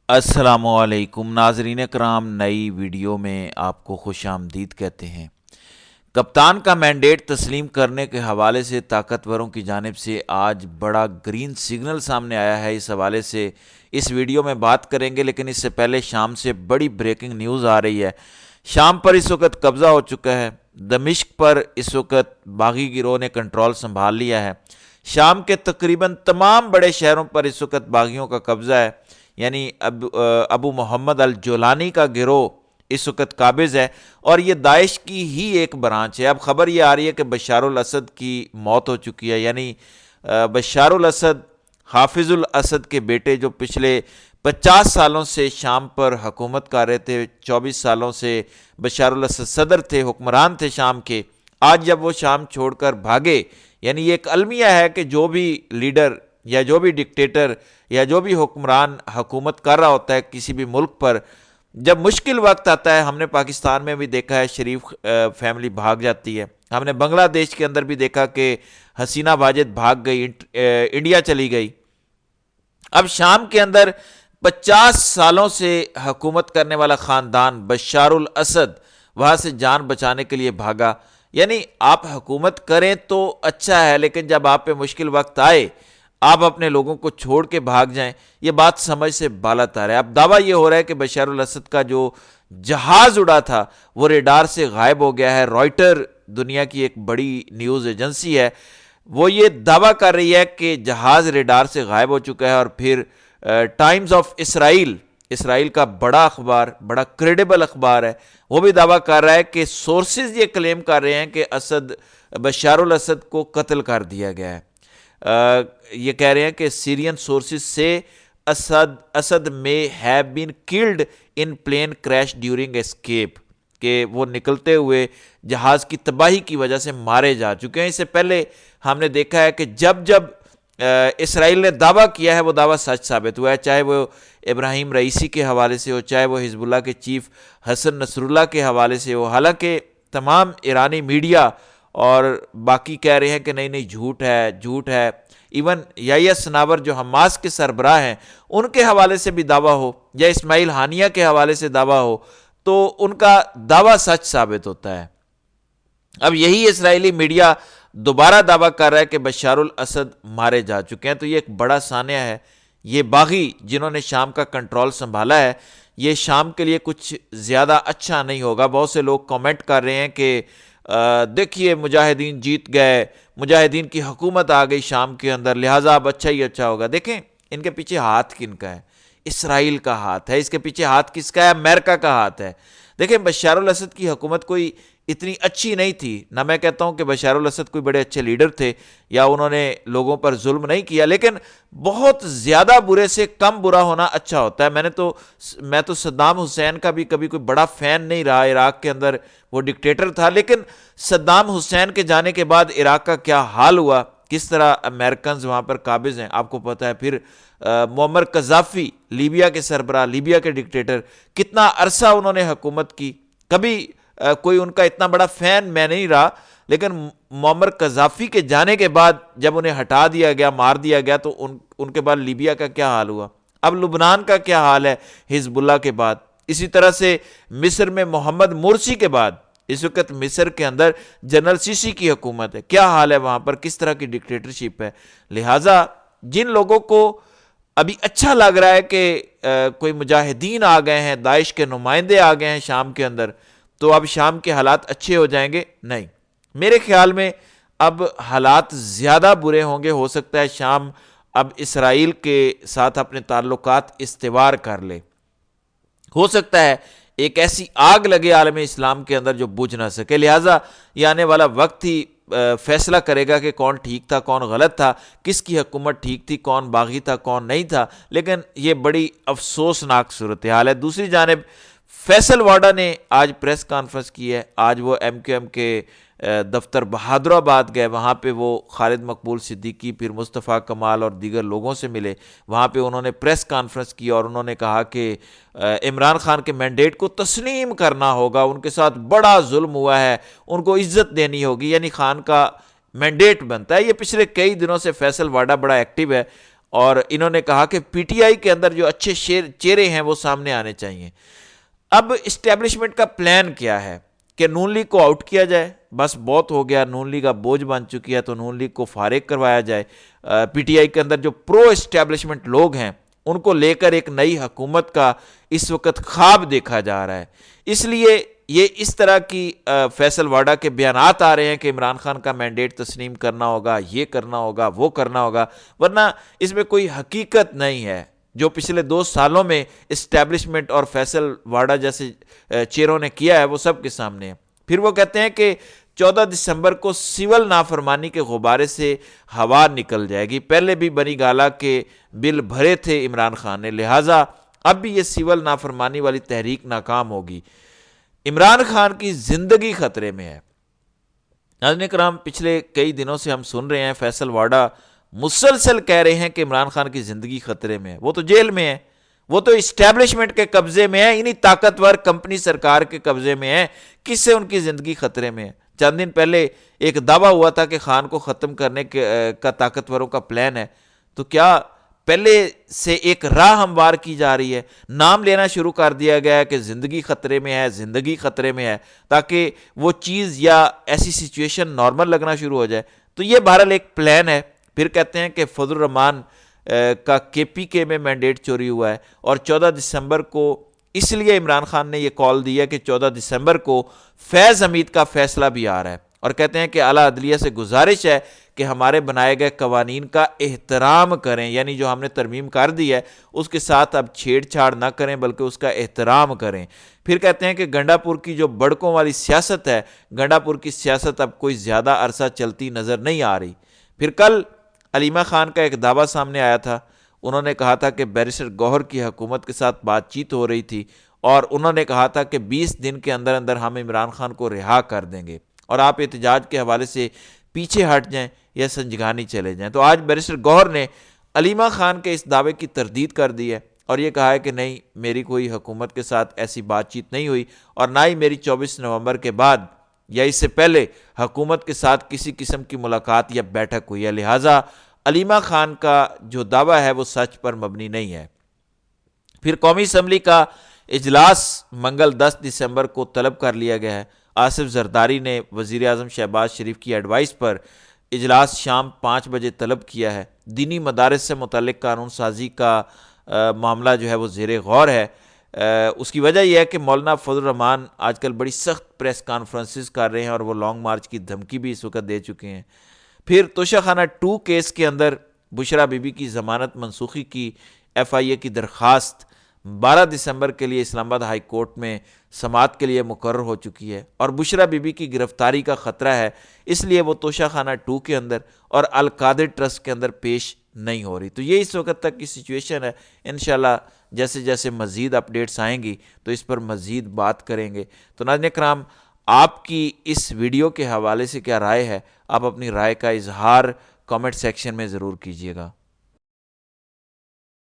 السلام علیکم ناظرین کرام، نئی ویڈیو میں آپ کو خوش آمدید کہتے ہیں۔ کپتان کا مینڈیٹ تسلیم کرنے کے حوالے سے طاقتوروں کی جانب سے آج بڑا گرین سگنل سامنے آیا ہے۔ اس حوالے سے اس ویڈیو میں بات کریں گے، لیکن اس سے پہلے شام سے بڑی بریکنگ نیوز آ رہی ہے۔ شام پر اس وقت قبضہ ہو چکا ہے، دمشق پر اس وقت باغی گروہ نے کنٹرول سنبھال لیا ہے۔ شام کے تقریباً تمام بڑے شہروں پر اس وقت باغیوں کا قبضہ ہے، یعنی ابو محمد الجولانی کا گروہ اس وقت قابض ہے، اور یہ داعش کی ہی ایک برانچ ہے۔ اب خبر یہ آ رہی ہے کہ بشار الاسد کی موت ہو چکی ہے، یعنی بشار الاسد حافظ الاسد کے بیٹے، جو پچھلے 50 سالوں سے شام پر حکومت کر رہے تھے، 24 سالوں سے بشار الاسد صدر تھے، حکمران تھے شام کے، آج جب وہ شام چھوڑ کر بھاگے، یعنی یہ ایک المیہ ہے کہ جو بھی لیڈر یا جو بھی ڈکٹیٹر یا جو بھی حکمران حکومت کر رہا ہوتا ہے کسی بھی ملک پر، جب مشکل وقت آتا ہے، ہم نے پاکستان میں بھی دیکھا ہے شریف فیملی بھاگ جاتی ہے، ہم نے بنگلہ دیش کے اندر بھی دیکھا کہ حسینہ واجد بھاگ گئی، انڈیا چلی گئی۔ اب شام کے اندر 50 سالوں سے حکومت کرنے والا خاندان بشار الاسد وہاں سے جان بچانے کے لیے بھاگا۔ یعنی آپ حکومت کریں تو اچھا ہے، لیکن جب آپ پہ مشکل وقت آئے آپ اپنے لوگوں کو چھوڑ کے بھاگ جائیں، یہ بات سمجھ سے بالا تر ہے۔ اب دعویٰ یہ ہو رہا ہے کہ بشار الاسد کا جو جہاز اڑا تھا وہ ریڈار سے غائب ہو گیا ہے۔ رائٹر دنیا کی ایک بڑی نیوز ایجنسی ہے، وہ یہ دعویٰ کر رہی ہے کہ جہاز ریڈار سے غائب ہو چکا ہے، اور پھر ٹائمز آف اسرائیل کا بڑا اخبار، بڑا کریڈیبل اخبار ہے، وہ بھی دعویٰ کر رہا ہے کہ سورسز یہ کلیم کر رہے ہیں کہ بشار الاسد کو قتل کر دیا گیا ہے۔ یہ کہہ رہے ہیں کہ سیرین سورسز سے Asad may have been killed in plane crash during escape, کہ وہ نکلتے ہوئے جہاز کی تباہی کی وجہ سے مارے جا چکے ہیں۔ اس سے پہلے ہم نے دیکھا ہے کہ جب اسرائیل نے دعویٰ کیا ہے وہ دعویٰ سچ ثابت ہوا ہے، چاہے وہ ابراہیم رئیسی کے حوالے سے ہو، چاہے وہ حزب اللہ کے چیف حسن نصر اللہ کے حوالے سے ہو۔ حالانکہ تمام ایرانی میڈیا اور باقی کہہ رہے ہیں کہ نہیں جھوٹ ہے۔ ایون یحییٰ سناور جو حماس کے سربراہ ہیں ان کے حوالے سے بھی دعویٰ ہو، یا اسماعیل ہانیہ کے حوالے سے دعویٰ ہو، تو ان کا دعویٰ سچ ثابت ہوتا ہے۔ اب یہی اسرائیلی میڈیا دوبارہ دعویٰ کر رہا ہے کہ بشار الاسد مارے جا چکے ہیں، تو یہ ایک بڑا سانحہ ہے۔ یہ باغی جنہوں نے شام کا کنٹرول سنبھالا ہے، یہ شام کے لیے کچھ زیادہ اچھا نہیں ہوگا۔ بہت سے لوگ کامنٹ کر رہے ہیں کہ دیکھیے مجاہدین جیت گئے، مجاہدین کی حکومت آ گئی شام کے اندر، لہٰذا اب اچھا ہی اچھا ہوگا۔ دیکھیں ان کے پیچھے ہاتھ کن کا ہے؟ اسرائیل کا ہاتھ ہے۔ اس کے پیچھے ہاتھ کس کا ہے؟ امریکہ کا ہاتھ ہے۔ دیکھیں بشار الاسد کی حکومت کوئی اتنی اچھی نہیں تھی، نہ میں کہتا ہوں کہ بشار الاسد کوئی بڑے اچھے لیڈر تھے یا انہوں نے لوگوں پر ظلم نہیں کیا، لیکن بہت زیادہ برے سے کم برا ہونا اچھا ہوتا ہے۔ میں تو صدام حسین کا بھی کبھی کوئی بڑا فین نہیں رہا، عراق کے اندر وہ ڈکٹیٹر تھا، لیکن صدام حسین کے جانے کے بعد عراق کا کیا حال ہوا، کس طرح امریکنز وہاں پر قابض ہیں آپ کو پتہ ہے۔ پھر معمر قذافی لیبیا کے سربراہ، لیبیا کے ڈکٹیٹر، کتنا عرصہ انہوں نے حکومت کی، کبھی کوئی ان کا اتنا بڑا فین میں نہیں رہا، لیکن معمر قذافی کے جانے کے بعد جب انہیں ہٹا دیا گیا، مار دیا گیا، تو ان کے بعد لیبیا کا کیا حال ہوا۔ اب لبنان کا کیا حال ہے حزب اللہ کے بعد۔ اسی طرح سے مصر میں محمد مرسی کے بعد اس وقت مصر کے اندر جنرل سیسی کی حکومت ہے، کیا حال ہے وہاں پر، کس طرح کی ڈکٹیٹرشپ ہے۔ لہٰذا جن لوگوں کو ابھی اچھا لگ رہا ہے کہ کوئی مجاہدین آ گئے ہیں، داعش کے نمائندے آ گئے ہیں شام کے اندر، تو اب شام کے حالات اچھے ہو جائیں گے، نہیں، میرے خیال میں اب حالات زیادہ برے ہوں گے۔ ہو سکتا ہے شام اب اسرائیل کے ساتھ اپنے تعلقات استوار کر لے، ہو سکتا ہے ایک ایسی آگ لگے عالم اسلام کے اندر جو بجھ نہ سکے۔ لہٰذا یہ آنے والا وقت ہی فیصلہ کرے گا کہ کون ٹھیک تھا، کون غلط تھا، کس کی حکومت ٹھیک تھی، کون باغی تھا، کون نہیں تھا۔ لیکن یہ بڑی افسوسناک صورتحال ہے۔ دوسری جانب فیصل واڈا نے آج پریس کانفرنس کی ہے، آج وہ ایم کیو ایم کے دفتر بہادرآباد گئے، وہاں پہ وہ خالد مقبول صدیقی، پھر مصطفیٰ کمال اور دیگر لوگوں سے ملے، وہاں پہ انہوں نے پریس کانفرنس کی اور انہوں نے کہا کہ عمران خان کے مینڈیٹ کو تسلیم کرنا ہوگا، ان کے ساتھ بڑا ظلم ہوا ہے، ان کو عزت دینی ہوگی، یعنی خان کا مینڈیٹ بنتا ہے۔ یہ پچھلے کئی دنوں سے فیصل واڈا بڑا ایکٹیو ہے اور انہوں نے کہا کہ پی ٹی آئی کے اندر جو اچھے چہرے ہیں وہ سامنے آنے چاہیے۔ اب اسٹیبلشمنٹ کا پلان کیا ہے کہ نون لیگ کو آؤٹ کیا جائے، بس بہت ہو گیا، نون لیگ اب بوجھ بن چکی ہے، تو نون لیگ کو فارغ کروایا جائے۔ پی ٹی آئی کے اندر جو پرو اسٹیبلشمنٹ لوگ ہیں ان کو لے کر ایک نئی حکومت کا اس وقت خواب دیکھا جا رہا ہے، اس لیے یہ اس طرح کی فیصل واڈا کے بیانات آ رہے ہیں کہ عمران خان کا مینڈیٹ تسلیم کرنا ہوگا، یہ کرنا ہوگا، وہ کرنا ہوگا، ورنہ اس میں کوئی حقیقت نہیں ہے۔ جو پچھلے 2 سالوں میں اسٹیبلشمنٹ اور فیصل واڈا جیسے چہروں نے کیا ہے وہ سب کے سامنے ہے۔ پھر وہ کہتے ہیں کہ 14 دسمبر کو سول نافرمانی کے غبارے سے ہوا نکل جائے گی، پہلے بھی بنی گالا کے بل بھرے تھے عمران خان نے، لہٰذا اب بھی یہ سول نافرمانی والی تحریک ناکام ہوگی۔ عمران خان کی زندگی خطرے میں ہے۔ ناظرین کرام، پچھلے کئی دنوں سے ہم سن رہے ہیں فیصل واڈا مسلسل کہہ رہے ہیں کہ عمران خان کی زندگی خطرے میں ہے، وہ تو جیل میں ہے، وہ تو اسٹیبلشمنٹ کے قبضے میں ہے، انہی طاقتور کمپنی سرکار کے قبضے میں ہے، کس سے ان کی زندگی خطرے میں ہے؟ چند دن پہلے ایک دعویٰ ہوا تھا کہ خان کو ختم کرنے کا طاقتوروں کا پلان ہے، تو کیا پہلے سے ایک راہ ہموار کی جا رہی ہے؟ نام لینا شروع کر دیا گیا ہے کہ زندگی خطرے میں ہے، زندگی خطرے میں ہے، تاکہ وہ چیز یا ایسی سچویشن نارمل لگنا شروع ہو جائے۔ تو یہ بہرحال ایک پلان ہے۔ پھر کہتے ہیں کہ فضل الرحمان کا کے پی کے میں مینڈیٹ چوری ہوا ہے، اور 14 دسمبر کو اس لیے عمران خان نے یہ کال دی ہے کہ 14 دسمبر کو فیض حمید کا فیصلہ بھی آ رہا ہے، اور کہتے ہیں کہ اعلیٰ عدلیہ سے گزارش ہے کہ ہمارے بنائے گئے قوانین کا احترام کریں، یعنی جو ہم نے ترمیم کر دی ہے اس کے ساتھ اب چھیڑ چھاڑ نہ کریں بلکہ اس کا احترام کریں۔ پھر کہتے ہیں کہ گنڈا پور کی جو بڑکوں والی سیاست ہے، گنڈا پور کی سیاست اب کوئی زیادہ عرصہ چلتی نظر نہیں آ رہی۔ پھر کل علیمہ خان کا ایک دعویٰ سامنے آیا تھا، انہوں نے کہا تھا کہ بیرسٹر گوہر کی حکومت کے ساتھ بات چیت ہو رہی تھی، اور انہوں نے کہا تھا کہ 20 دن کے اندر اندر ہم عمران خان کو رہا کر دیں گے، اور آپ احتجاج کے حوالے سے پیچھے ہٹ جائیں یا سنجگانی چلے جائیں۔ تو آج بیرسٹر گوہر نے علیمہ خان کے اس دعوے کی تردید کر دی ہے، اور یہ کہا ہے کہ نہیں، میری کوئی حکومت کے ساتھ ایسی بات چیت نہیں ہوئی، اور نہ ہی میری 24 نومبر کے بعد یا اس سے پہلے حکومت کے ساتھ کسی قسم کی ملاقات یا بیٹھک ہوئی ہے، لہٰذا علیمہ خان کا جو دعویٰ ہے وہ سچ پر مبنی نہیں ہے۔ پھر قومی اسمبلی کا اجلاس منگل 10 دسمبر کو طلب کر لیا گیا ہے۔ آصف زرداری نے وزیر اعظم شہباز شریف کی ایڈوائس پر اجلاس شام 5 بجے طلب کیا ہے۔ دینی مدارس سے متعلق قانون سازی کا معاملہ جو ہے وہ زیر غور ہے۔ اس کی وجہ یہ ہے کہ مولانا فضل الرحمان آج کل بڑی سخت پریس کانفرنسز کر رہے ہیں، اور وہ لانگ مارچ کی دھمکی بھی اس وقت دے چکے ہیں۔ پھر توشہ خانہ 2 کیس کے اندر بشرا بی بی کی ضمانت منسوخی کی ایف آئی اے کی درخواست 12 دسمبر کے لیے اسلام آباد ہائی کورٹ میں سماعت کے لیے مقرر ہو چکی ہے، اور بشرا بی بی کی گرفتاری کا خطرہ ہے، اس لیے وہ توشہ خانہ 2 کے اندر اور القادر ٹرسٹ کے اندر پیش نہیں ہو رہی۔ تو یہ اس وقت تک کی سچویشن ہے۔ انشاءاللہ جیسے جیسے مزید اپڈیٹس آئیں گی تو اس پر مزید بات کریں گے۔ تو ناظرین کرام، آپ کی اس ویڈیو کے حوالے سے کیا رائے ہے؟ آپ اپنی رائے کا اظہار کامنٹ سیکشن میں ضرور کیجیے گا۔